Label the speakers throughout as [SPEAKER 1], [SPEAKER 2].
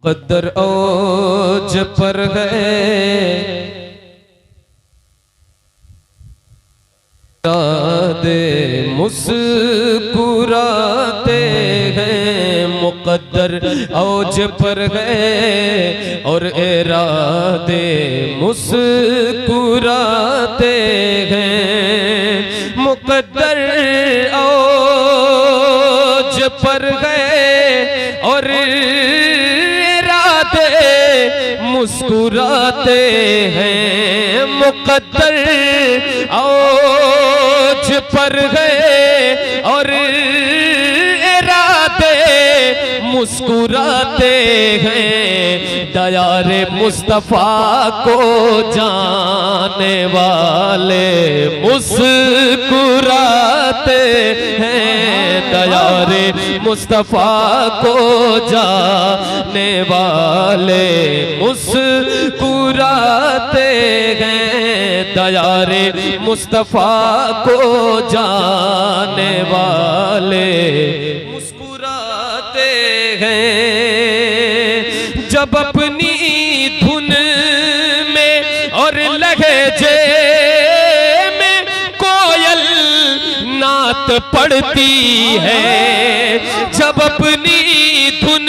[SPEAKER 1] कदर औज पर है दे मुस्कुराते हैं, मुकद्दर औज पर है और इरादे मुस्कुराते हैं। मुकद्दर औज पर है और इरादे मुस्कुराते हैं। मुकद्दर औज पर गए और इरादे मुस्कुराते हैं। दयारे मुस्तफा को जाने वाले मुस्कुराते हैं। दयारे मुस्तफा को जाने वाले मुस्कुराते हैं। दयारे मुस्तफा को जाने वाले मुस्कुराते हैं। जब अपनी धुन में और लहजे में कोयल नात पढ़ती है, जब अपनी धुन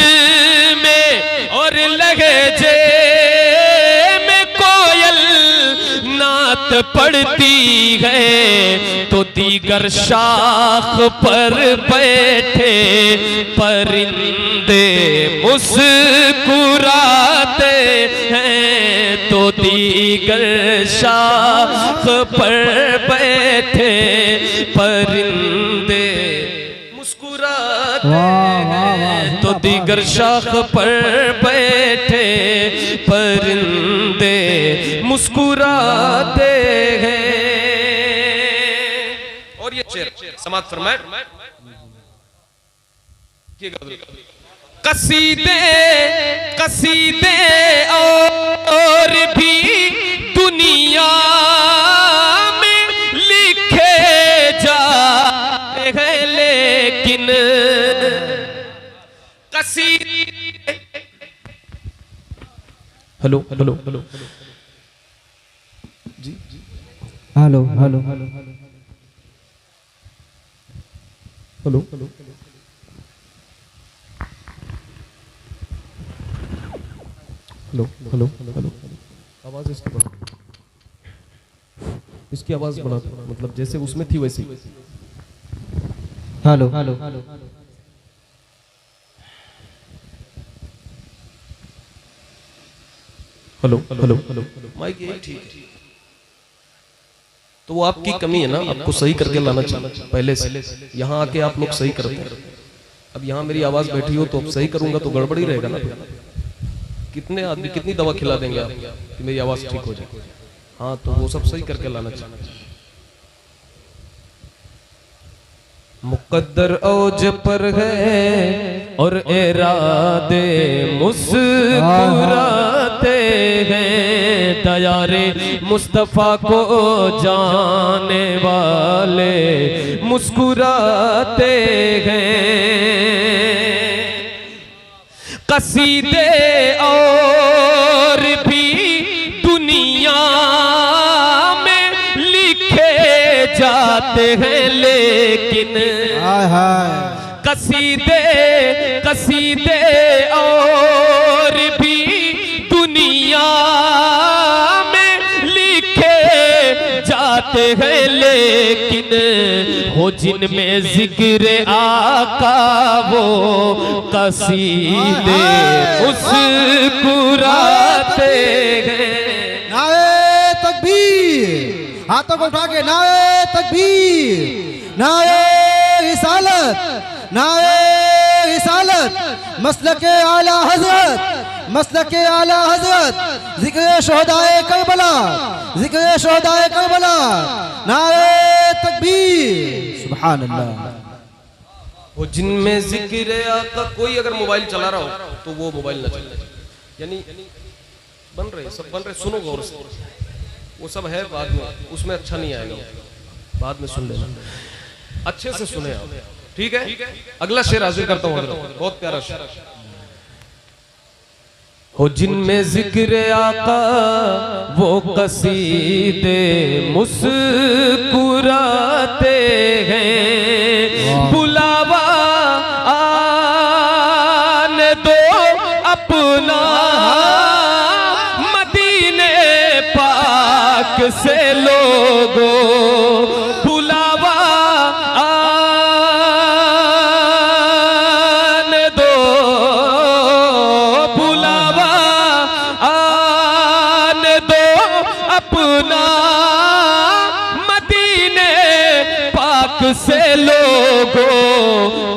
[SPEAKER 1] में और लहजे में कोयल नात पढ़ती है, तो दीगर शाख पर बैठे परिंदे मुस्कुराते हैं। तो दीगर शाख पर बैठे परिंदे मुस्कुराते हैं। तो दीगर शाख पर बैठे परिंदे मुस्कुराते हैं। और ये शेर समाप्त फरमाए। कसीदे कसीदे और भी दुनिया में लिखे जाते हैं, लेकिन कसीदे हेलो हेलो हेलो जी
[SPEAKER 2] hello hello hello
[SPEAKER 1] hello hello hello hello hello आवाज इसकी बढ़ा, इसकी आवाज बढ़ा, मतलब जैसे उसमें थी वैसे।
[SPEAKER 2] Hello hello hello
[SPEAKER 1] hello hello hello mike ये ठीक है। तो वो आपकी कमी है ना, आपको सही करके लाना चाहिए पहले से। यहाँ आके आप लोग सही करते हैं। अब यहाँ मेरी आवाज बैठी हो तो अब सही करूंगा तो गड़बड़ ही रहेगा ना। कितने आदमी कितनी दवा खिला देंगे आप कि मेरी आवाज ठीक हो जाए। हाँ, तो वो सब सही करके लाना चाहिए। मुकद्दर औज पर है और इरादे मुस्कुराते हैं। दयारे मुस्तफा को जाने वाले मुस्कुराते हैं। कसीदे और भी दुनिया में लिखे जाते हैं, लेकिन कसीदे कसीदे और भी दुनिया में लिखे जाते हैं, लेकिन हो जिनमें जिक्र आका वो कसीदे मुस्कुराते हैं।
[SPEAKER 2] नारे तकबीर, हाथों को उठा के नारे तकबीर, नारे रिसालत, नारे रिसालत, मसलके आला हजरत, मसलके आला हजरत, जिक्र शोहदाए करबला, जिक्र शोहदाए करबला, नारे तकबीर, सुभान अल्लाह।
[SPEAKER 1] वो जिनमें जिक्र आका, कोई अगर मोबाइल चला रहा हो तो वो मोबाइल ना चले, यानी बन रहे सब बन रहे, सुनो गौर से। वो सब है बाद में, उसमें अच्छा नहीं आएगा, बाद में सुन लेना, अच्छे से सुने आप, ठीक है। अगला शेर हाजिर करता हूँ, बहुत प्यारा शेर। हो जिनमें जिक्र आका वो कसीदे मुस्कुराते हैं। बुलावा आने दो अपना मदीने पाक से लोगों, बुलावा आने दो, बुलावा आने दो अपना मदीने पाक से लोगों।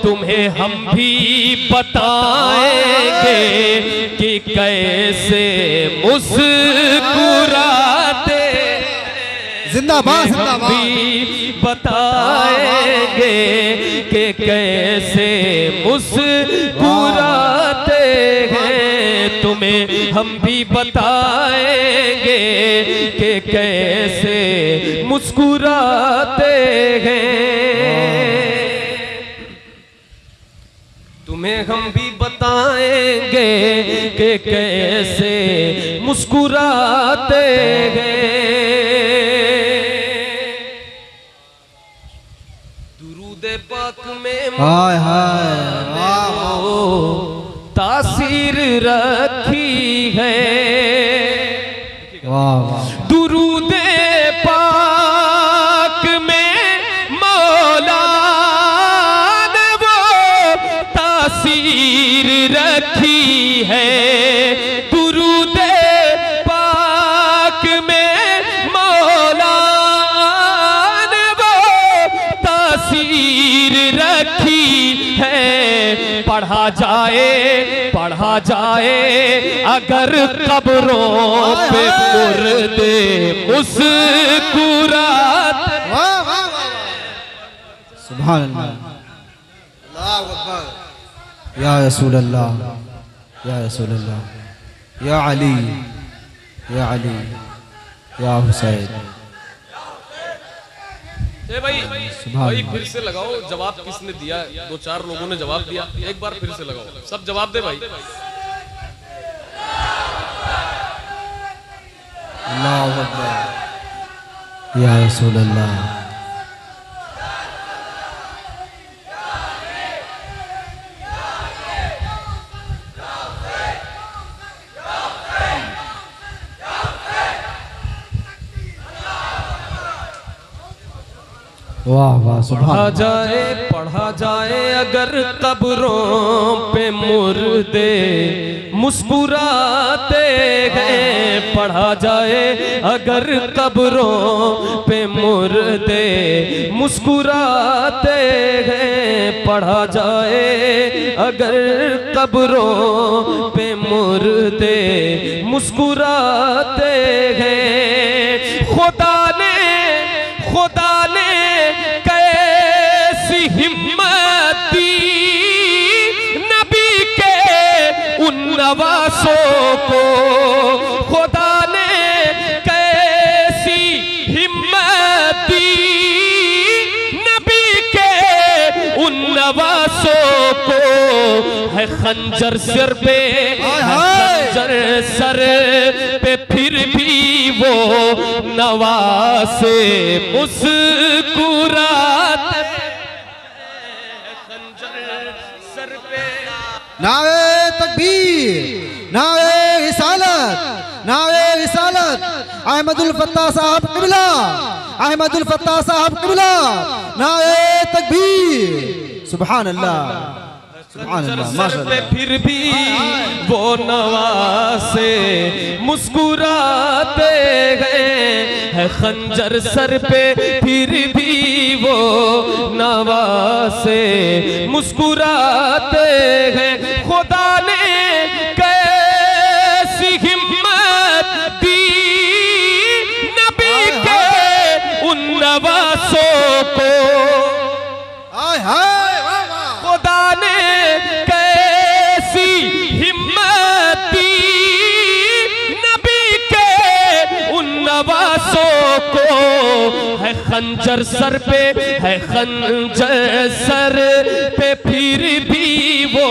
[SPEAKER 1] तुम्हें हम भी बताएंगे कि कैसे मुस्कुराते,
[SPEAKER 2] जिंदाबाद जिंदाबाद।
[SPEAKER 1] भी बताएंगे कि कैसे मुस्कुराते हैं। तुम्हें हम भी बताएंगे कि कैसे मुस्कुराते हैं। तुम्हें हम भी बताएंगे कि कैसे मुस्कुराते हैं। दुरूद पाक में
[SPEAKER 2] हाय हाय वाह
[SPEAKER 1] तासीर रखी है।
[SPEAKER 2] वाह वाह।
[SPEAKER 1] दुरूद पाक में मौला ने वो तासीर रखी है। दुरूद पाक में मौला ने वो तासीर रखी है। पढ़ा जाए अगर कब्रों पे मुर्दे मुस्कुराते।
[SPEAKER 2] सुभान अल्लाह, अल्लाहु अकबर। या रसूल अल्लाह, या रसूल अल्लाह, या अली, या अली, या हुसैन।
[SPEAKER 1] भाई फिर से लगाओ। जवाब किसने दिया? दो चार लोगों ने जवाब दिया, एक बार फिर से लगाओ। सब जवाब दे भाई।
[SPEAKER 2] अल्लाहु अकबर। या रसूल अल्लाह। वाह वाह।
[SPEAKER 1] पढ़ा जाए अगर कब्रों पे मुर्दे मुस्कुराते हैं। पढ़ा जाए अगर कब्रों पे मुर्दे मुस्कुराते हैं। पढ़ा जाए अगर कब्रों पे मुर्दे मुस्कुराते हैं। खुदा ने कैसी हिम्मत दी नबी के उन नवासों को। खुदा ने कैसी हिम्मत दी नबी के उन नवासों को। है खंजर सिर पे, खंजर सर पे, फिर भी वो नवासे मुस्कुराते। खंजर सर पे।
[SPEAKER 2] नारे तकबीर, नारे रिसालत, नारे रिसालत। अहमदुल फत्ताह साहब क़िबला, अहमदुल फत्ताह साहब क़िबला। नारे तकबीर। सुभान अल्लाह, सुभान अल्लाह, माशाअल्लाह।
[SPEAKER 1] फिर भी वो नवासे मुस्कुराते हैं। खंजर सर पे फिर भी वो नवासे मुस्कुराते हैं। खुदा ने कैसी हिम्मत दी नबी के उन नवासों को। खुदा ने कैसी हिम्मत दी नबी के उन नवासों को। है खंजर सर पे, है खंजर सर पे, फिर भी वो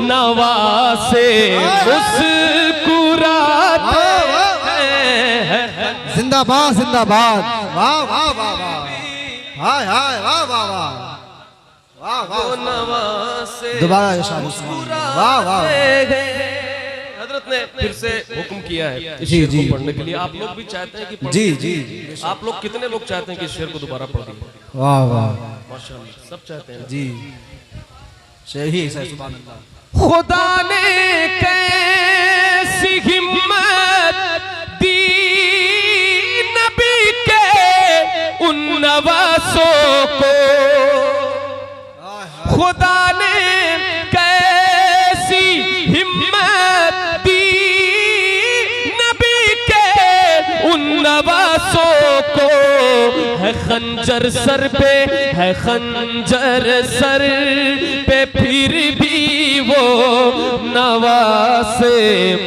[SPEAKER 1] नवासे
[SPEAKER 2] जिंदाबाद जिंदाबाद। वाह वाह वाह वाह, हाय हाय वाह वाह वाह वाह वाह।
[SPEAKER 1] नवासे
[SPEAKER 2] दोबारा इरशाद। वाह वाह।
[SPEAKER 1] हजरत ने फिर से हुक्म किया है इस
[SPEAKER 2] जी,
[SPEAKER 1] शेर
[SPEAKER 2] जी।
[SPEAKER 1] को पढ़ने के लिए। आप लोग भी चाहते हैं कि पढ़
[SPEAKER 2] जी
[SPEAKER 1] दीजिए?
[SPEAKER 2] जी जी।
[SPEAKER 1] आप लोग कितने लोग चाहते हैं कि इस शेर को दोबारा पढ़ दीजिए?
[SPEAKER 2] वाह वाह
[SPEAKER 1] माशाअल्लाह, सब चाहते हैं
[SPEAKER 2] जी। सही है, सुभान अल्लाह।
[SPEAKER 1] खुदा ने कैसी हिम्मत दी नबी के उन नवासों को, खुदा ने कैसी हिम्मत दी नबी के उन नवासों को। है खंजर सर पे, है खंजर सर पे, फिर भी वो नवासे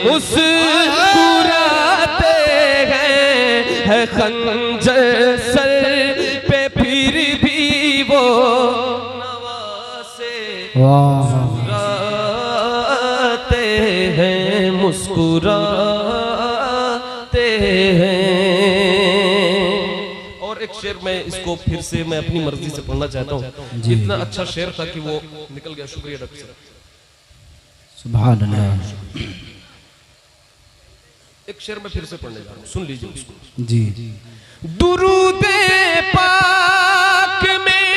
[SPEAKER 1] मुस्कुराते हैं। है खंजर सर पे, फिर भी वो नवासे मुस्कुराते हैं, मुस्कुराते हैं। और एक शेर मैं इसको फिर से मैं अपनी मर्जी से पढ़ना चाहता हूँ। इतना अच्छा शेर था कि वो निकल गया। शुक्रिया डॉक्टर साहब।
[SPEAKER 2] सुभान अल्लाह।
[SPEAKER 1] एक शेर मैं फिर से पढ़ने जा रहा हूँ, सुन लीजिए उसको।
[SPEAKER 2] जी।
[SPEAKER 1] दुरूदे पाक में,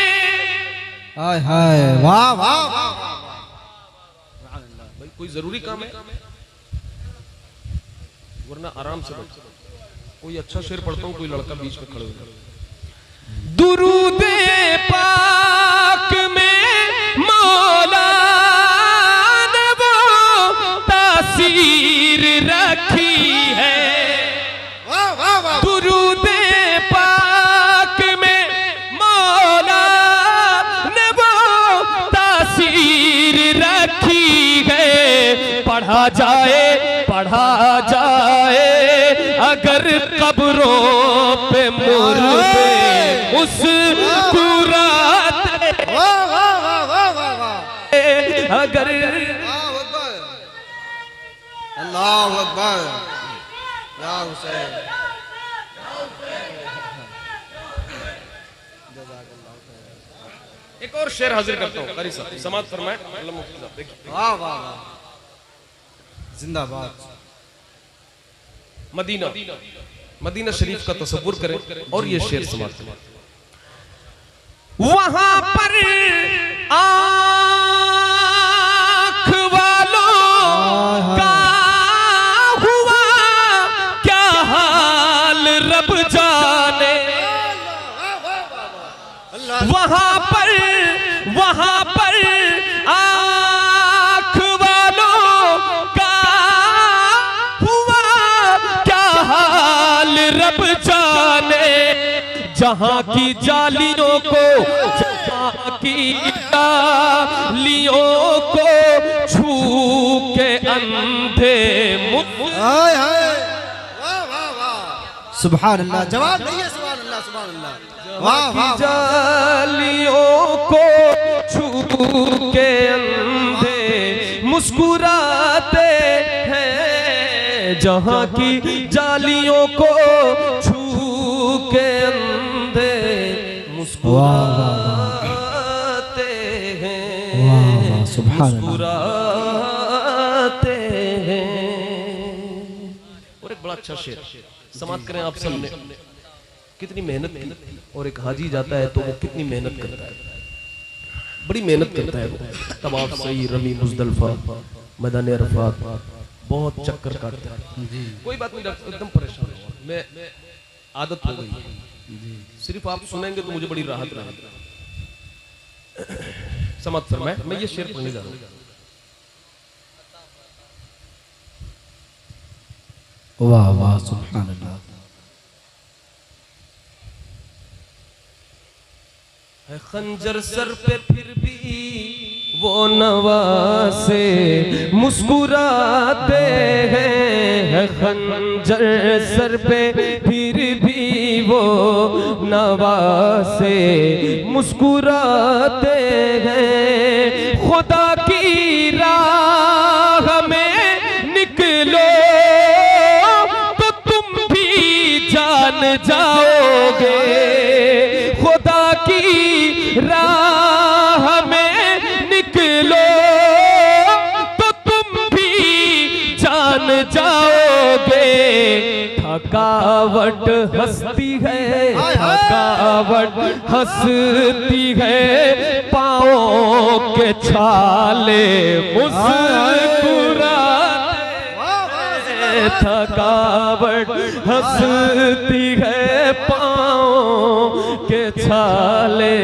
[SPEAKER 2] हाय हाय वाह वाह वाह।
[SPEAKER 1] भाई कोई जरूरी काम है वरना आराम से बैठ। कोई अच्छा शेर पढ़ता हूँ, कोई लड़का बीच में खड़े हो जाए। दुरूदे पाक में मौला ने वो तासीर रखी है। दुरूदे पाक में मौला ने वो तासीर रखी है। पढ़ा जाए अगर कब्रों पे मुर्दे मुस्कुराते, अगर
[SPEAKER 2] अल्लाहु अकबर। या हुसैन।
[SPEAKER 1] एक और शेर हाजिर करता हूँ। कारी साहब समाज फरमाए। अल्लाह मुफ्ती साहब देखिए।
[SPEAKER 2] वाह वाह वाह, जिंदाबाद।
[SPEAKER 1] मदीना शरीफ का तसव्वुर करें और ये शेर समाप्त करें। वहां पर आँख वालों का हुआ क्या हाल रब जाने। वहां पर आँख वालों का हुआ क्या हाल रब जाने। जहां की जालियों को, जहां की जालियों को छू के अंधे
[SPEAKER 2] हाय हाय वाह वाह वाह। सुभान अल्लाह। जवाब दीजिए। सुभान अल्लाह सुभान अल्लाह। वाह वाह।
[SPEAKER 1] जालियों को छू के अंधे मुस्कुराते हैं। जहां की जालियों को छू के अंधे मुस्कुराते हैं, मुस्कुराते हैं। और एक बड़ा अच्छा शेर समाप्त करें आप सब ने। कितनी मेहनत की। और एक हाजी जाता है तो वो कितनी मेहनत करता है, बड़ी मेहनत करता है वो। तवाफ सही, रमी मुजदलफा, मैदान अरफात, बहुत चक्कर काटता है। कोई बात नहीं डॉक्टर, एकदम परेशान हुआ मैं, आदत हो गई। सिर्फ आप सुनेंगे तो मुझे बड़ी राहत रहेगी। समाप्त फरमाए। मैं ये शेर पढ़ने जा रहा हूँ।
[SPEAKER 2] वाह वाह सुभान अल्लाह।
[SPEAKER 1] है खंजर सर पे फिर भी वो नवासे मुस्कुराते हैं। है खंजर सर पे फिर भी वो नवासे मुस्कुराते हैं। खुदा की राह में निकलो तो तुम भी जान जान जाओगे, खुदा की राह में निकलो तो तुम भी जान जाओगे। थकावट हंसती है, थकावट हंसती है, पाँव के छाले मुस्कुराते, थकावट हंसती है, पाँव के छाले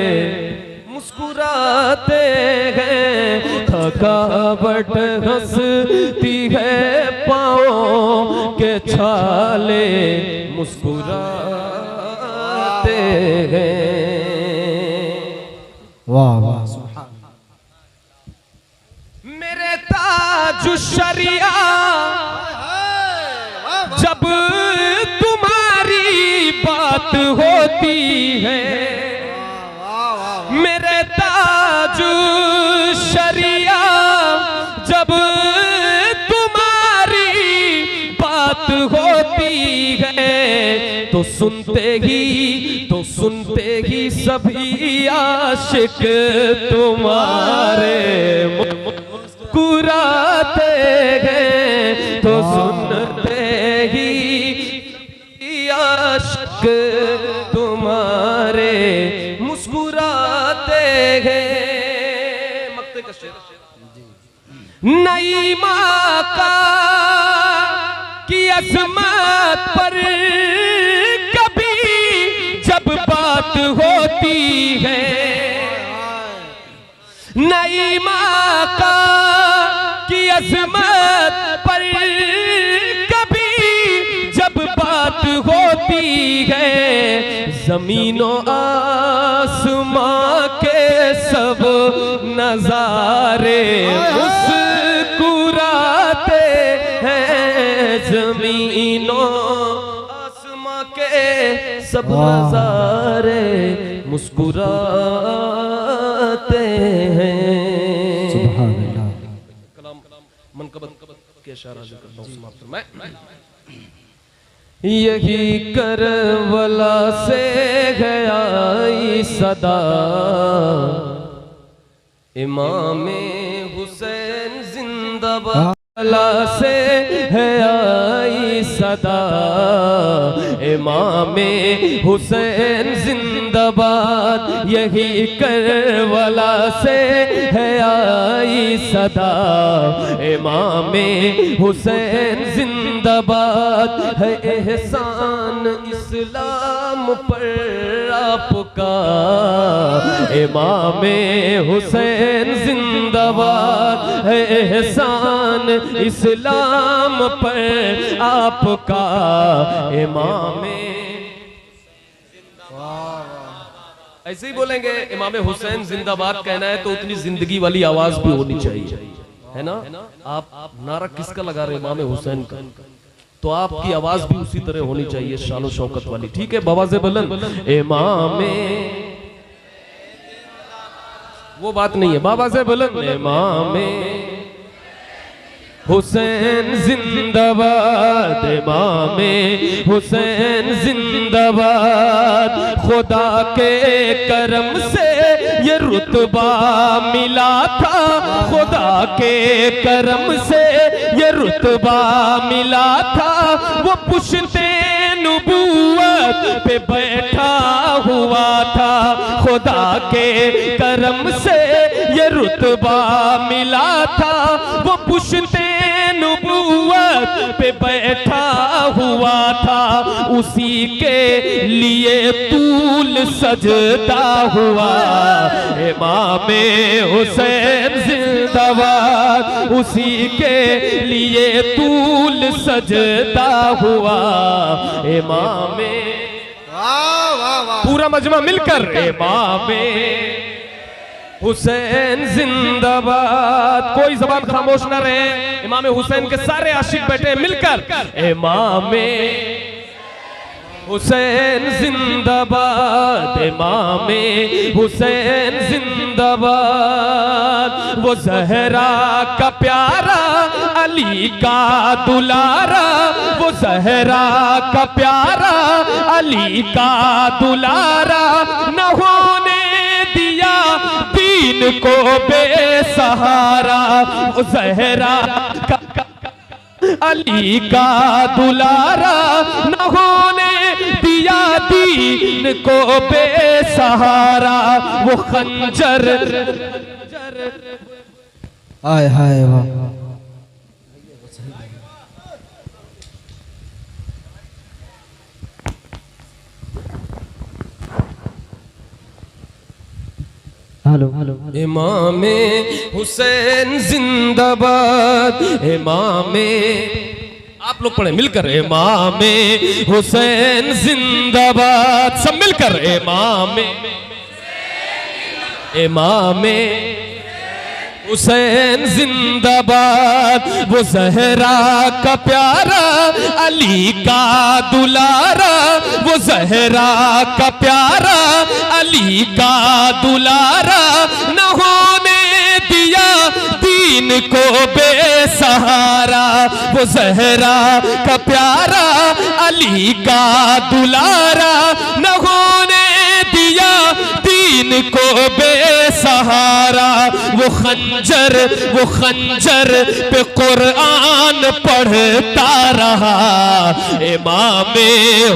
[SPEAKER 1] मुस्कुराते हैं। थकावट हंसती है, पाँव के छाले मुस्कुराते हैं।
[SPEAKER 2] वाह वाह
[SPEAKER 1] मेरे ताज शरिया जब तुम्हारी बात होती है, मेरे ताज शरिया जब तुम्हारी बात होती है, तो सुनते ही सभी आशिक तुम्हारे मुस्कुराते हैं। तो सुनते ही आशिक तुम्हारे मुस्कुराते हैं। मक्ते का शेर। नई माँ का की अज़मत पर कभी जब बात होती है, नई माँ का की अज़मत पर कभी जब बात होती है, ज़मीनो आसमां के सब नज़ारे मुस्कुराते हैं। ज़मीनो आसमां के सब नज़ारे मुस्कुराते हैं।
[SPEAKER 2] सुभान अल्लाह।
[SPEAKER 1] कलाम मनकबत के इशारा जो करता हूँ समाप्त मैं। यही करबला से गया सदा, इमामे हुसैन जिंदाबाद से है आई सदा, इमामे हुसैन जिंदाबाद। यही करबला से है आई सदा, इमामे हुसैन जिंदाबाद। है एहसान इस्लाम पर आपका, इमामे हुसैन जिंदाबाद। है एहसान इस्लाम पर आपका, इमामे। ऐसे ही बोलेंगे इमामे हुसैन जिंदाबाद कहना है तो उतनी जिंदगी वाली आवाज भी होनी चाहिए, है ना। आप नारा किसका लगा रहे, इमामे हुसैन का, तो आपकी आवाज भी उसी तरह होनी चाहिए, शानो शौकत वाली। ठीक है, बवाज़े बुलंद इमामे, वो बात नहीं है, बवाज़े बुलंद इमामे हुसैन जिंदाबाद, इमामे हुसैन जिंदाबाद। खुदा के करम से ये रुतबा मिला था, खुदा के करम से ये रुतबा मिला था। वो पुश्ते नबूवत पे बैठा हुआ था, खुदा के करम से ये रुतबा मिला था। वो पुश्ते नबूवत पे बैठा हुआ था, उसी के लिए तूल सजदा हुआ। इमामे हुसैन जिंदाबाद, उसी के लिए तूल सजदा हुआ। इमामे, पूरा मजमा मिलकर इमामे हुसैन जिंदाबाद। कोई जबान खामोश न रहे, इमाम हुसैन के सारे आशिक बैठे मिलकर इमामे हुसैन जिंदाबाद, इमामे हुसैन जिंदाबाद। वो जहरा का प्यारा, अली का दुलारा, वो
[SPEAKER 3] वो जहरा का प्यारा अली का दुलारा, न होने दिया दीन को बेसहारा। वो जहरा का अली का दुलारा, न होने दिया दीन को बेसहारा। वो खंजर
[SPEAKER 2] हाय हाय वाह। Hello hello.
[SPEAKER 1] इमामे हुसैन जिंदाबाद, इमामे, आप लोग पढ़े मिलकर, इमामे हुसैन जिंदाबाद, सब मिलकर, इमामे, इमामे हुसैन जिंदाबाद। वो जहरा का प्यारा अली का दुलारा, वो जहरा का प्यारा अली का दुलारा, न होने दिया दीन को बेसहारा। वो जहरा का प्यारा अली का दुलारा, न होने दिया दीन को बेसहारा। वो खंजर पे कुरान पढ़ता रहा, इमामे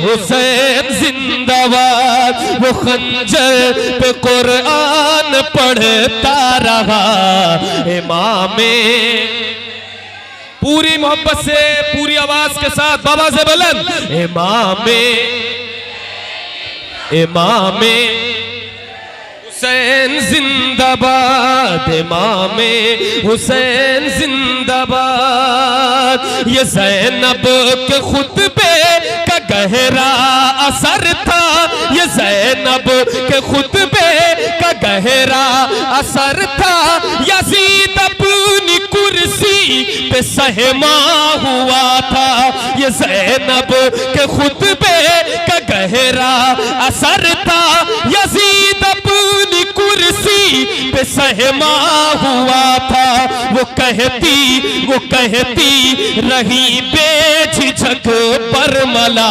[SPEAKER 1] हुसैन जिंदाबाद। वो खंजर पे कुरान पढ़ता रहा, इमामे। पूरी मोहब्बत से, पूरी आवाज के साथ बाबा से बुलंद, इमामे, इमामे हुसैन जिंदाबाद, इमामे हुसैन जिंदाबाद। ये ज़ैनब के खुतबे का गहरा असर था, ये ज़ैनब के खुतबे का गहरा असर था। यज़ीद अपनी कुर्सी पे सहमा हुआ था, ये ज़ैनब के खुतबे का गहरा असर था। यज़ीद अपनी कुर्सी पे सहमा हुआ था। वो कहती रही बेझिझक बरमला,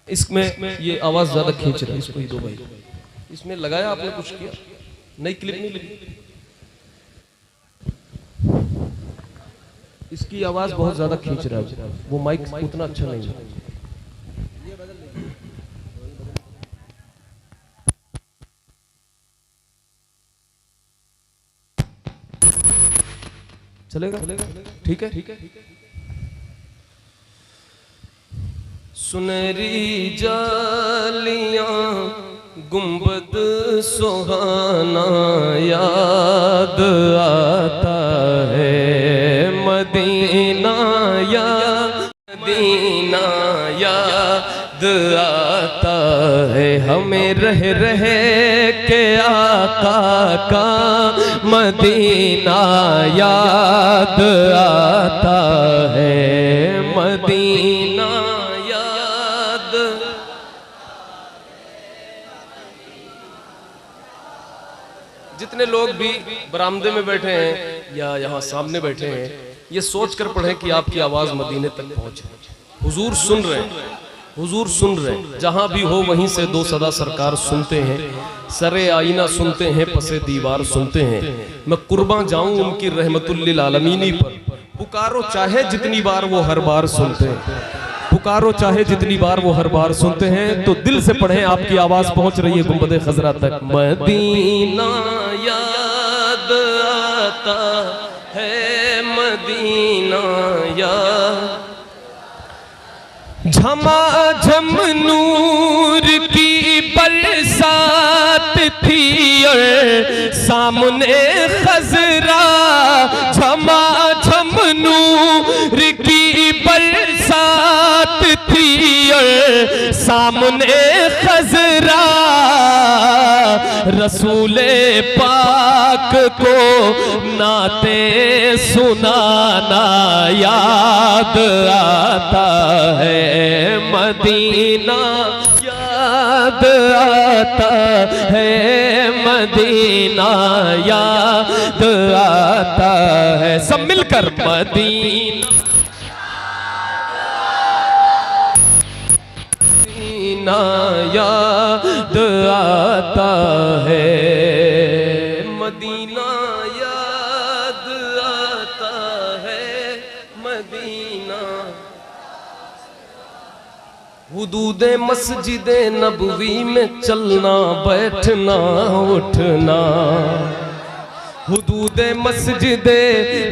[SPEAKER 1] इसमें ये आवाज ज्यादा खींच रहा है, इसको ही दो भाई। इसमें लगाया आपने, कुछ किया, नई क्लिप नहीं लगी। इसकी आवाज बहुत ज्यादा खींच रहा है, वो माइक उतना अच्छा नहीं है। चलेगा? ठीक है। सुनहरी जालियां गुंबद सुहाना याद आता है मदीना याद आता है हमें रह के आका का मदीना याद आता है मदीना याद। जितने लोग भी बरामदे में बैठे हैं या यहाँ सामने बैठे हैं, ये सोच कर पढ़े कि आपकी आवाज मदीने तक पहुंचे। हुजूर सुन रहे हैं, हुजूर सुन रहे हैं, जहां भी हो वहीं से दो सदा सरकार सुनते हैं, सरे आईना सुनते हैं, पसे दीवार सुनते हैं। मैं कुर्बान जाऊं उनकी रहमतुल लिल आलमीनी पर। पुकारो चाहे जितनी बार वो हर बार सुनते हैं, पुकारो चाहे जितनी बार वो हर बार सुनते हैं। तो दिल से पढ़ें, आपकी आवाज पहुंच रही है गुंबदे खजरा तक। मदीना याद आता है मदीना याद। झमाझम नूर की बरसात थी और सामने खजरा, झमाझम नूर की बरसात थी और सामने खजरा। रसूले पाक को नाते सुनाना याद आता है मदीना याद आता है मदीना याद आता है। सब मिलकर मदीना याद आता है मदीना याद आता है मदीना। हुदूदे मस्जिदे नबवी में चलना बैठना उठना, हुदूदे मस्जिदे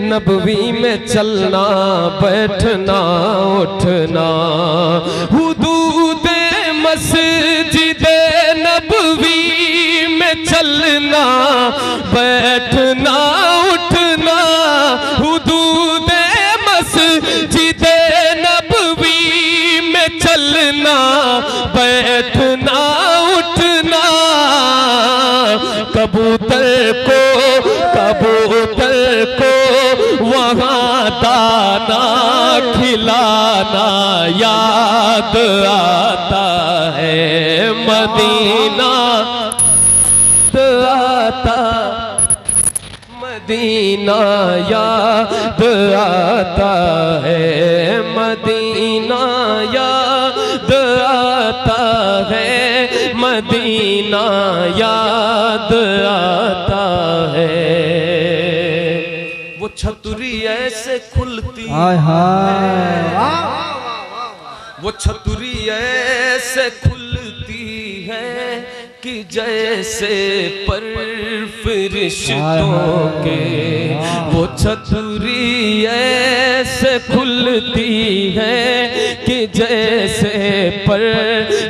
[SPEAKER 1] नबवी में चलना बैठना उठना। हुदूदे मस्जिदे नबवी में चलना बैठना उठना। हुदूदे मस्जिदे नबवी में चलना बैठना उठना। कबूतर को वहाँ दाना खिलाना याद आता है मदीना आता मदीना याद आता है मदीना याद आता है मदीना याद आता है। वो छतरी ऐसे खुलती है, वो छतरी ऐसे खुलती है कि जैसे पर फरिश्तों के। वो छतरी ऐसे खुलती है कि जैसे पर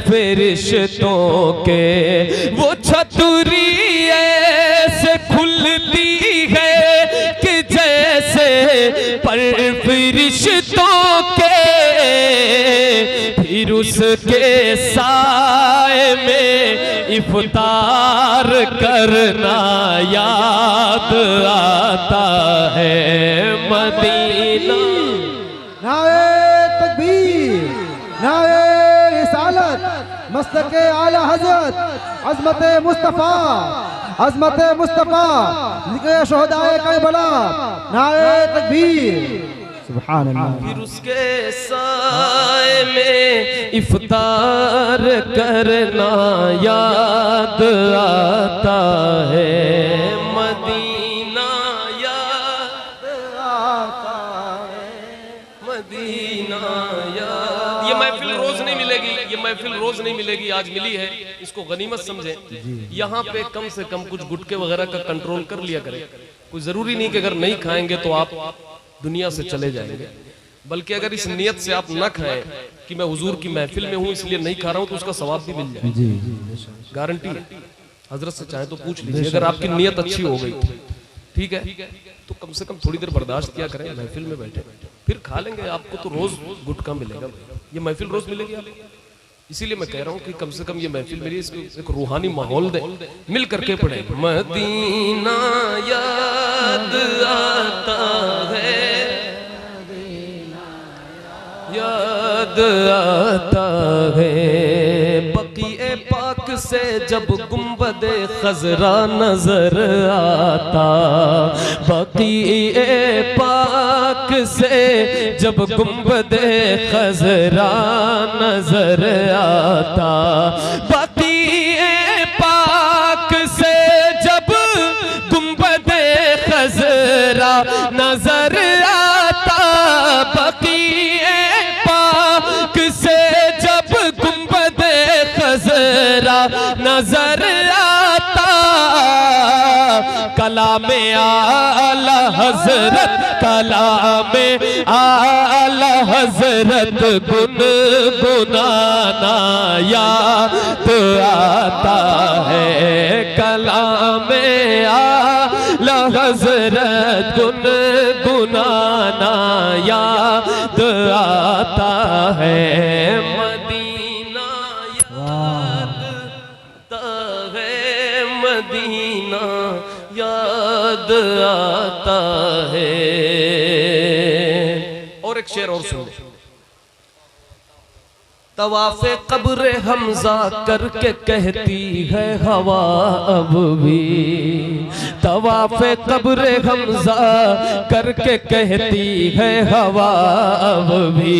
[SPEAKER 1] फरिश्तों के। वो छतरी ऐसे खुलती है कि जैसे पर फरिश्तों के। फिर उसके साए में इफ्तार करना याद आता है मदीना।
[SPEAKER 2] नारे तकबीर, नारे रिसालत, मस्तके आला हजरत, अज़मते मुस्तफ़ा, अज़मते मुस्तफ़ा, ज़िक्र शुहदाए करबला। नारे तकबीर, सुभान अल्लाह।
[SPEAKER 1] फिर उसके साए में इफ्तार करना याद आता है, मदीना याद आता है, मदीना याद। ये महफिल रोज नहीं मिलेगी, ये महफिल रोज नहीं मिलेगी, आज मिली है, इसको गनीमत समझे। यहाँ पे कम से कम कुछ गुटके वगैरह का कंट्रोल कर लिया करें। कोई जरूरी नहीं कि अगर नहीं खाएंगे तो आप दुनिया से चले जाएंगे, बल्कि अगर इस नियत से आप न खाएं कि मैं हुजूर की महफिल में हूं इसलिए नहीं खा रहा हूं, तो उसका सवाब भी मिल जाए, गारंटी है। हजरत से चाहे तो पूछ लीजिए, अगर आपकी नियत अच्छी हो गई ठीक है तो कम से कम थोड़ी देर बर्दाश्त किया करें, महफिल में बैठे फिर खा लेंगे। आपको तो रोज गुटखा मिलेगा, ये महफिल रोज मिलेगी आपको। इसीलिए मैं कह रहा हूँ कि कम से कम ये महफिल मेरी इसको एक रूहानी माहौल दे, मिल करके पढ़े। मदीना याद आता है, याद आता है, बक़ीए पाक से जब गुंबदे खजरा नजर आता, बक़ीए पाक से जब गुंबदे खजरा नजर आता, बक़ीए पाक से जब गुंबदे खजरा नजर आता, बक़ीए पाक से जब गुंबदे खजरा नजर आता, कलामे आला हजरत, कलामे आला हजरत गुनगुनाना याद आता है, कलामे आला हजरत गुनगुनाना याद आता है, मदीना याद आता है, मदीना याद आता है। और एक शेर और सुन, तवाफ़े कब्र हमजा करके कहती है हवा अब भी, तवाफ़े कब्र हमजा करके कहती है हवा अब भी,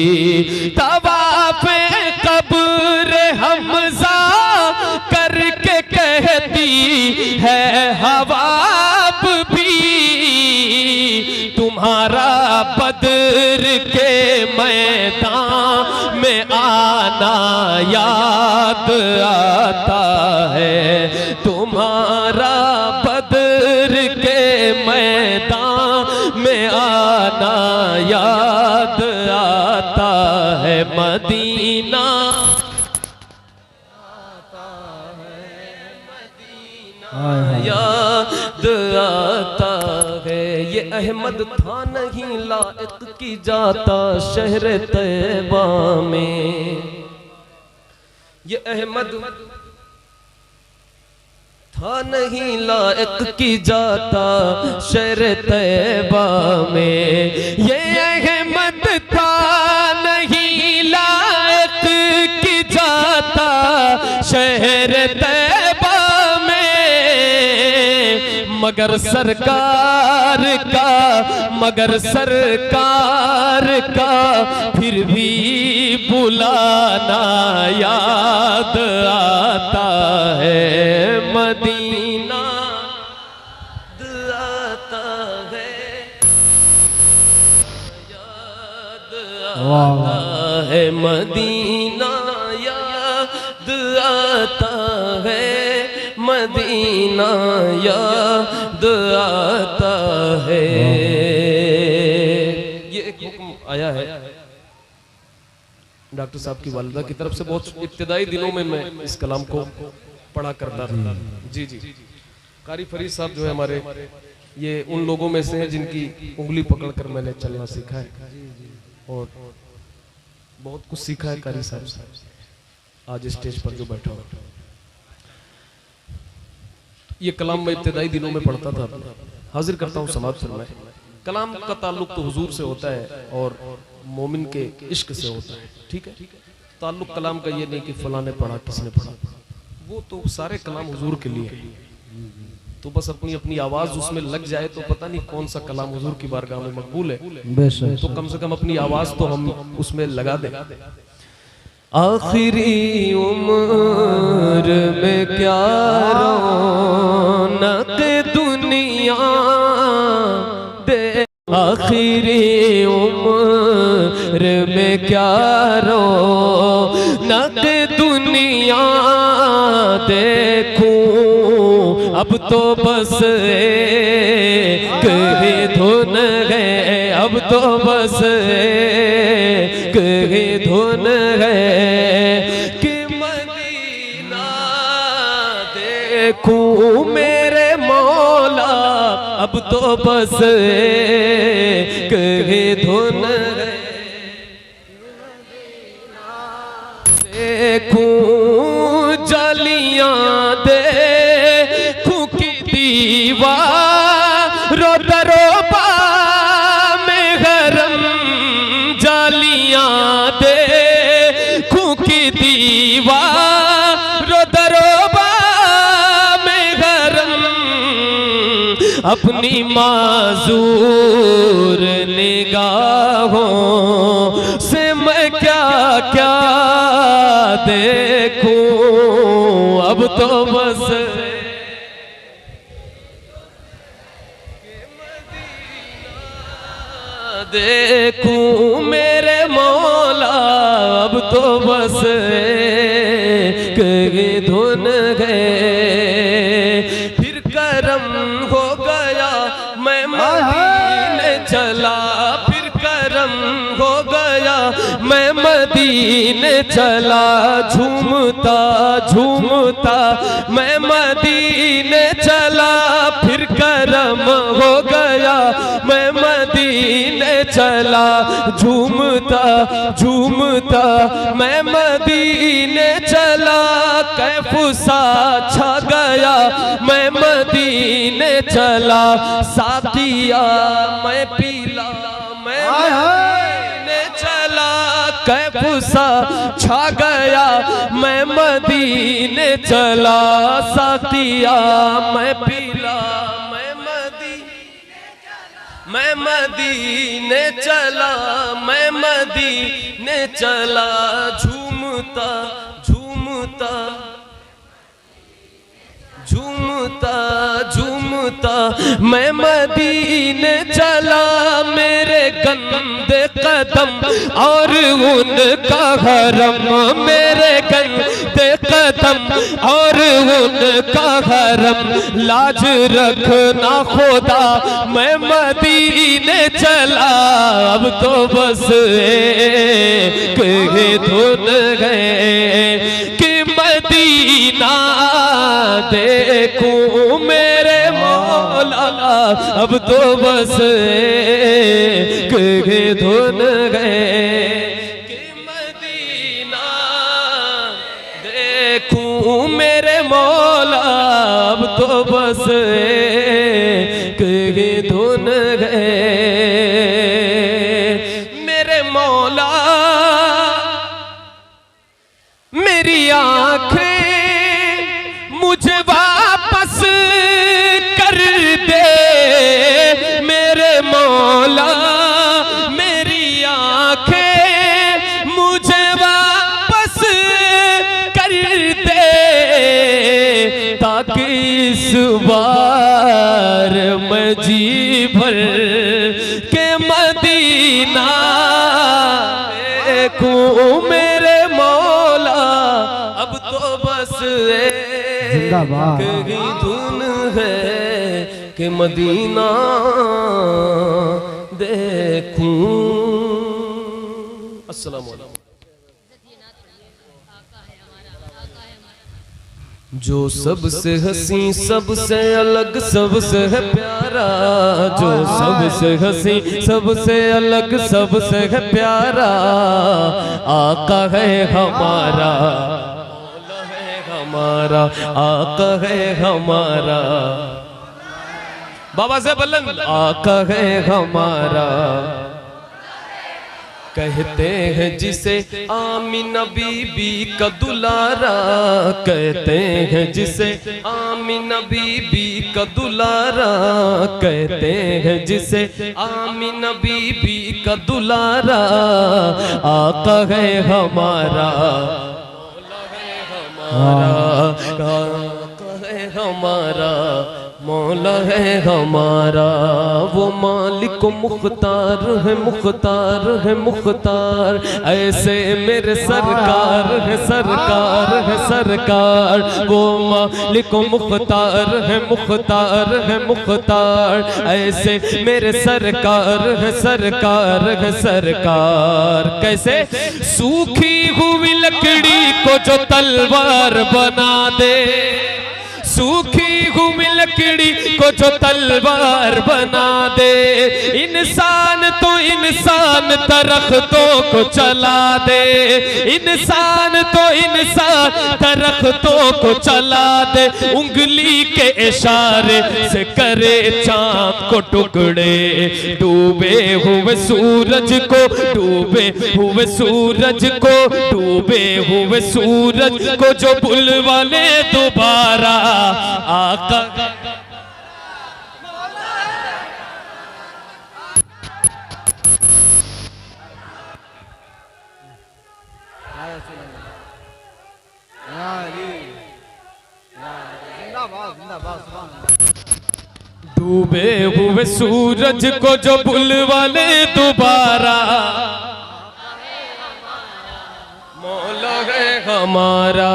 [SPEAKER 1] तवाफ़े कब्र हमजा करके कहती है हवा अब भी, तुम्हारा बद्र के मैदान में आना याद आता है, तुम्हारा बद्र के मैदान में आना याद आता है, मदीना याद आता है। ये अहमद था नहीं लायक की जाता शहर तैबा में, ये अहमद था नहीं लायक की जाता शहर तैबा में, ये अहमद था नहीं लायक की जाता शहर तैबा में, मगर सरकार का, मगर सरकार का फिर भी बुलाना याद आता है, मदीना आता है, याद आता है, मदीना याद आता है, मदीना याद आता है। ये एक हुक्म आया है डॉक्टर साहब की वालिदा की तरफ से, बहुत इब्तिदाई दिनों में मैं इस कलाम को पढ़ा करता था। जी जी, कारी फरीद साहब जो है हमारे, ये उन लोगों में से हैं जिनकी उंगली पकड़कर मैंने चलना सीखा है और बहुत कुछ सीखा है कारी साहब से, आज स्टेज पर जो बैठा हुआ। ये कलाम मैं इब्तिदाई दिनों में पढ़ता था, हाजिर करता हूँ समाप्त फरमाए। कलाम का ताल्लुक तो हुजूर से होता है और मोमिन के इश्क से होता है, ठीक है। ताल्लुक कलाम का ये नहीं कि फलां ने पढ़ा किसने पढ़ा, वो तो सारे कलाम हुजूर के लिए, तो बस अपनी अपनी आवाज उसमें लग जाए तो पता नहीं कौन सा कलाम हुजूर की बारगाह में मकबूल है।
[SPEAKER 2] बेशक।
[SPEAKER 1] तो कम से कम अपनी आवाज तो हम उसमें लगा दें। आखिरी उम्र में क्या रौनक दुनिया दे, आखिरी उम्र में क्या रौनक दुनिया देखूं, अब तो बस एक ही धुन है, अब तो बस एक ही धुन है कि मदीना देखूं मेरे मौला, अब तो बस एक ही धुन है देखूं जलियां देखूं की दीवारों दरोबा में गरम, जालियां देखूं की दीवारों दरोबा में गरम, अपनी माजूर निगाहों से मैं क्या क्या देखूं, अब तो बस देखूं मेरे मौला, अब तो बस एक ही धुन है, फिर करम हो गया मैं मदीने चला, फिर करम हो गया मैं मदीने चला, झूमता झूमता मैं मदीने चला, फिर करम हो गया मैं मदीने चला, झूमता झूमता मैं मदीने चला, कैफ सा छा गया मैं मदीने चला, साकिया मैं पीला मैं मदीने चला, कैफ सा छा गया मैं मदीने चला, साकिया मैं पीला मैं मदीने चला, मैं मदीने चला, झूमता झूमता झूमता झूमता मैं मदीने चला, मेरे गंदे कदम और उनका हरम, मेरे गंदे कदम और उनका हरम, लाज रखना खुदा मैं मदीने चला, अब तो बस एक ही धुन है कि मदीना देखूं मेरे मौला, अब तो बस एक ही धुन है कि मदीना देखूं मेरे मौला, अब तो बस एक ही धुन है मेरे मौला, मेरी आँखें मुझे वापस कर दे मेरे मौला, मेरी आँखें मुझे वापस कर दे, ताकि इस बार मैं जी भर के मदीना देखूं मेरे मौला, अब तो बस
[SPEAKER 2] जिंदाबाद
[SPEAKER 1] एक ही धुन है कि मदीना देखूं। अस्सलाम वालेकुम। जो सबसे हसी सबसे अलग सबसे है प्यारा, जो सबसे हसी सबसे अलग सबसे है प्यारा, आका है हमारा मौला है हमारा, आका है हमारा, बाबा से बुलंद, आका है हमारा कहते हैं जिसे आमीना बीबी का दुलारा, कहते हैं जिसे आमीना बीबी का दुलारा, कहते हैं जिसे आमीना बीबी का दुलारा, आका है हमारा, मौला है हमारा, आका है हमारा, मौला है हमारा, वो मालिक मुख्तार है, मुख्तार है मुख्तार, ऐसे मेरे सरकार है, सरकार है सरकार, वो मालिक मुख्तार है, मुख्तार है मुख्तार, ऐसे मेरे सरकार है, सरकार है सरकार। कैसे? सूखी हुई लकड़ी को जो तलवार बना दे, सूखी हुई लकड़ी को जो तलवार बना दे, इंसान तो इंसान दरख्तों को चला दे, इंसान तो इंसान दरख्तों को चला दे, उंगली के इशारे से करे चांद को टुकड़े, डूबे हुए सूरज को, डूबे हुए सूरज को, डूबे हुए सूरज को जो बुलवा ले दोबारा, आका डूबे हुए सूरज को जो बुलवा ले दोबारा, मौला है हमारा,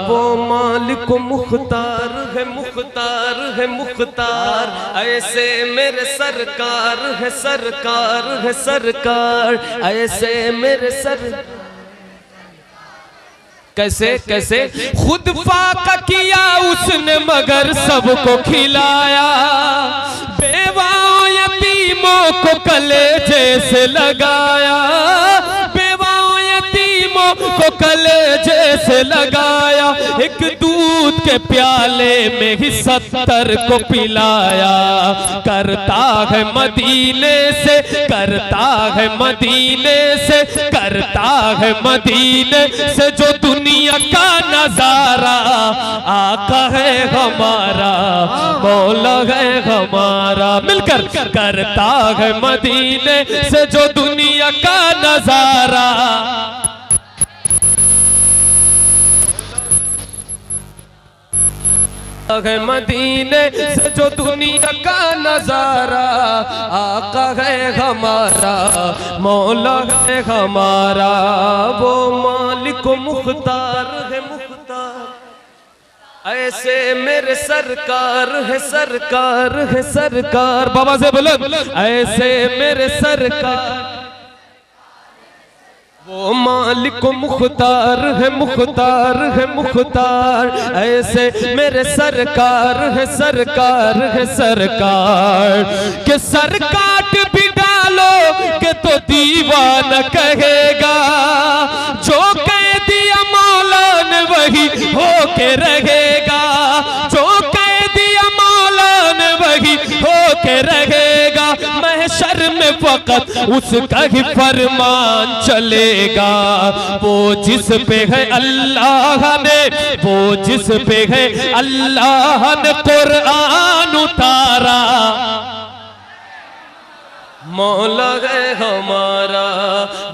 [SPEAKER 1] वो मालिक मुख्तार है, मुख्तार है मुख्तार, ऐसे मेरे सरकार है, सरकार है सरकार, ऐसे मेरे सर। कैसे? कैसे? खुद फाका किया उसने मगर सबको खिलाया, बेवाओं यतीमों को कलेजे से लगाया, बेवाओं यतीमों को कलेजे से लगाया, एक दूध के प्याले में ही 70 को पिलाया, करता है मदीने से, करता है मदीने से, करता है मदीने से जो दुनिया का नजारा, आका है हमारा, मौला है हमारा, मिलकर करता है मदीने से जो दुनिया का नजारा, है मदीने से जो दुनिया का नजारा, आका है हमारा, मौला है हमारा, वो मालिक मुख्तार है मुख्तार, ऐसे मेरे सरकार है, सरकार है सरकार, बाबा से बुलंद, ऐसे मेरे सरकार, वो मालिक मुख्तार है, मुख्तार है मुख्तार, ऐसे मेरे सरकार है, सरकार है सरकार, के सर काट भी डालो के तो दीवाना कहेगा, जो कह दिया मौला ने वही होके रहेगा, जो कह दिया मौला ने वही होके रहेगा, महशर में फकत उसका ही फरमान चलेगा, वो जिस पे है अल्लाह ने, वो जिस पे है अल्लाह ने कुरान उतारा, मौला है हमारा,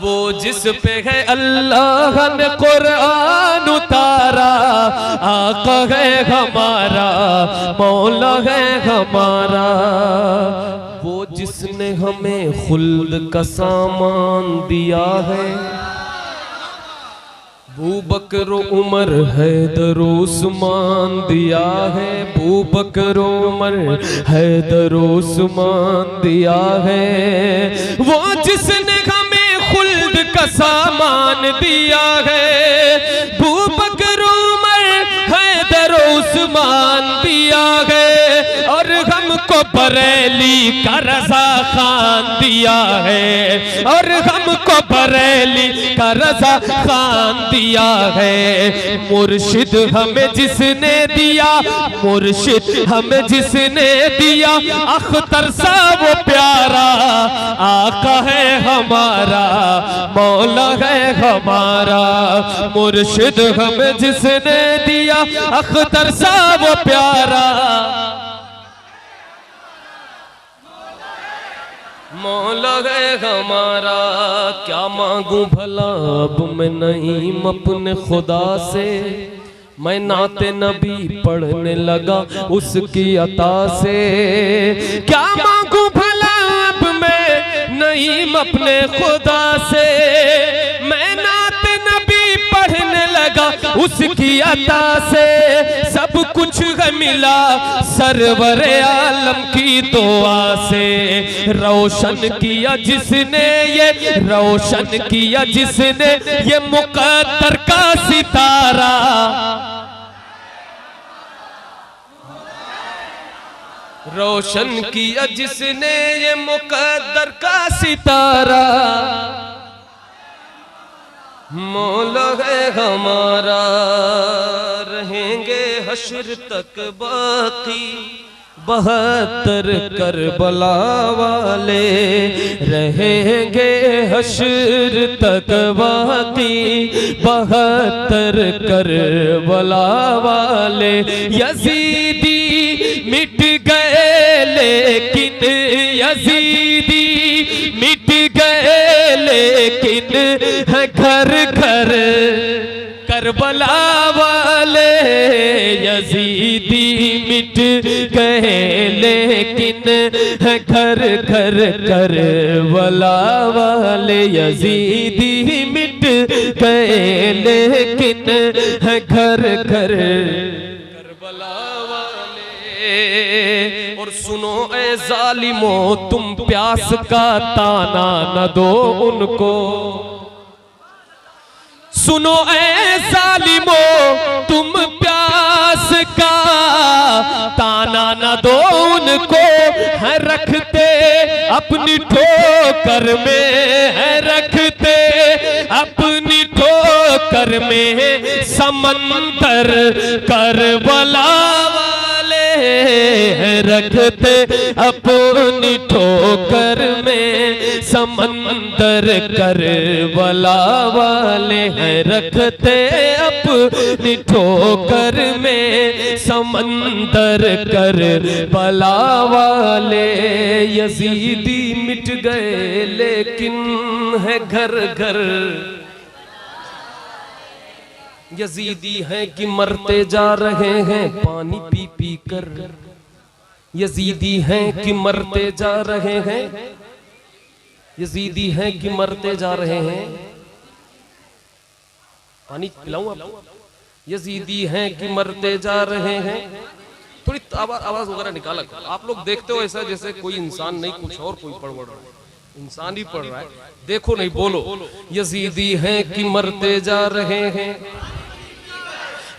[SPEAKER 1] वो जिस पे है अल्लाह ने कुरान उतारा, आका है हमारा, मौला है हमारा, वो जिसने हमें खुल्द का सामान दिया है, बू बकर उमर हैदर उस्मान दिया है, बू बकर उमर हैदर उस्मान दिया है, वो जिसने हमें खुल्द का सामान दिया है, बू बकर उमर हैदर उस्मान दिया है, और हम
[SPEAKER 3] हमको बरेली का रजा खान दिया है, और हमको बरेली का रजा खान दिया है। मुर्शिद हमें जिसने दिया, मुर्शिद हमें जिसने दिया, अख्तर सा वो प्यारा आका है हमारा, मौला है हमारा। मुर्शिद हमें जिसने दिया, अख्तर सा वो प्यारा,
[SPEAKER 1] मौला है हमारा। क्या मांगू भला अब मैं नईम अपने खुदा से, मैं नाते नबी पढ़ने लगा उसकी अता से। क्या मांगू भला अब मैं नईम अपने खुदा से, मैं नाते नबी पढ़ने लगा उसकी अता से। सब कुछ है मिला सरवर आलम की दुआ से, रोशन किया जिसने ये, रोशन किया जिसने ये मुकद्दर का सितारा। रोशन किया जिसने ये मुकद्दर का सितारा, मौला है हमारा। रहेंगे हश्र तक बाकी 72 करबला वाले, रहेंगे हश्र तक बाकी 72 करबला वाले। यजीदी मिट गए लेकिन, यजीदी मिट गए लेकिन है घर घर करबला वाले। यजीदी मिट गए लेकिन है घर घर करबला वाले। यजीदी मिट गए लेकिन है घर घर करबला वाले। और सुनो ए जालिमो तुम प्यास का ताना न दो उनको, सुनो ए जालिमो तुम प्यास का ताना न दो उनको। है रखते अपनी ठोकर में, है रखते अपनी ठोकर में समंदर करबला वाले। है रखते अपनी ठोकर में समंदर करबला वाले। है रखते अपनी ठोकर में समंदर करबला वाले। यजीदी मिट गए लेकिन है घर घर, यजीदी हैं कि मरते जा रहे हैं पानी पी पी कर। यजीदी हैं कि मरते जा रहे हैं, यजीदी हैं कि मरते जा रहे हैं। पानी पिलाऊं आपको? यजीदी हैं कि मरते जा रहे हैं। थोड़ी आवाज वगैरह निकाला। आप लोग देखते हो ऐसा जैसे कोई इंसान नहीं, कुछ और कोई पढ़ रहा है, इंसान ही पढ़ रहा है। देखो नहीं, बोलो यजीदी हैं कि मरते जा रहे हैं।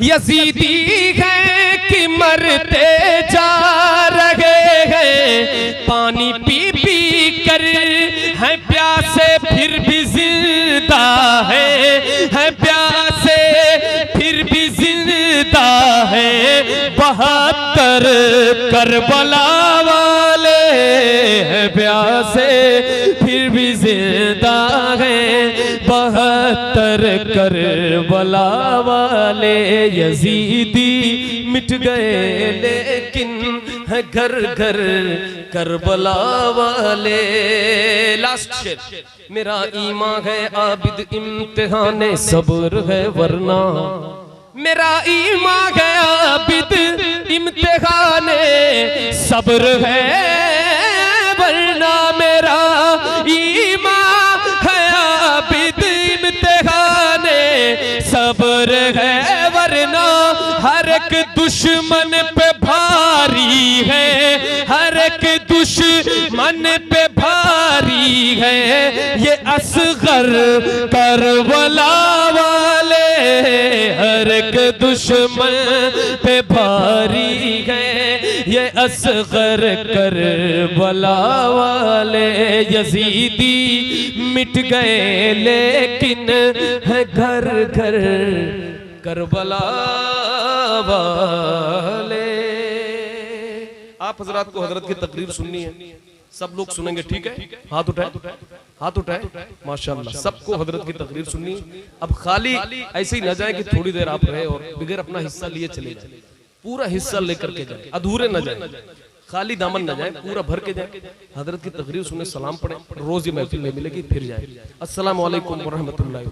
[SPEAKER 1] यजीदी हैं कि मरते जा रहे हैं, पानी पी पी कर है प्यासे फिर भी जिंदा है प्यासे फिर भी जिंदा है। 72 करबला वाले है प्यासे फिर भी जिंदा है। 72 करबला वाले। यजीदी मिट गए लेकिन है घर घर करबला वाले। लास्ट शेर। मेरा ईमान है आबिद इम्तिहाने सब्र है वरना, मेरा ईमान है आबिद इम्तिहाने सब्र है वरना। मेरा ईमान है आबिद इम्तिहाने सब्र है वरना। हर एक दुश्मन पे भारी है, हर एक दुश्मन पे भारी है ये असगर करबला वाले। हर एक दुश्मन पे भारी है
[SPEAKER 3] ये असगर करबला वाले यजीदी मिट गए लेकिन है घर घर करबला वाले। आप हजरात को हजरत की तकरीर सुननी है, सब लोग सुनेंगे, ठीक है? हाथ उठाए, हाथ उठाए, माशाल्लाह, सबको हजरत की तकरीर सुननी। अब खाली ऐसे ही न जाए कि थोड़ी देर आप रहे और बगैर अपना हिस्सा लिए चले जाए, पूरा हिस्सा लेकर के जाए, अधूरे न जाए, खाली दामन न जाए, पूरा भर के जाए, हजरत की तकरीर सुने, सलाम पढ़े, रोज ही महफिल में मिलेगी, फिर जाए। अस्सलाम वालेकुम व रहमतुल्लाहि।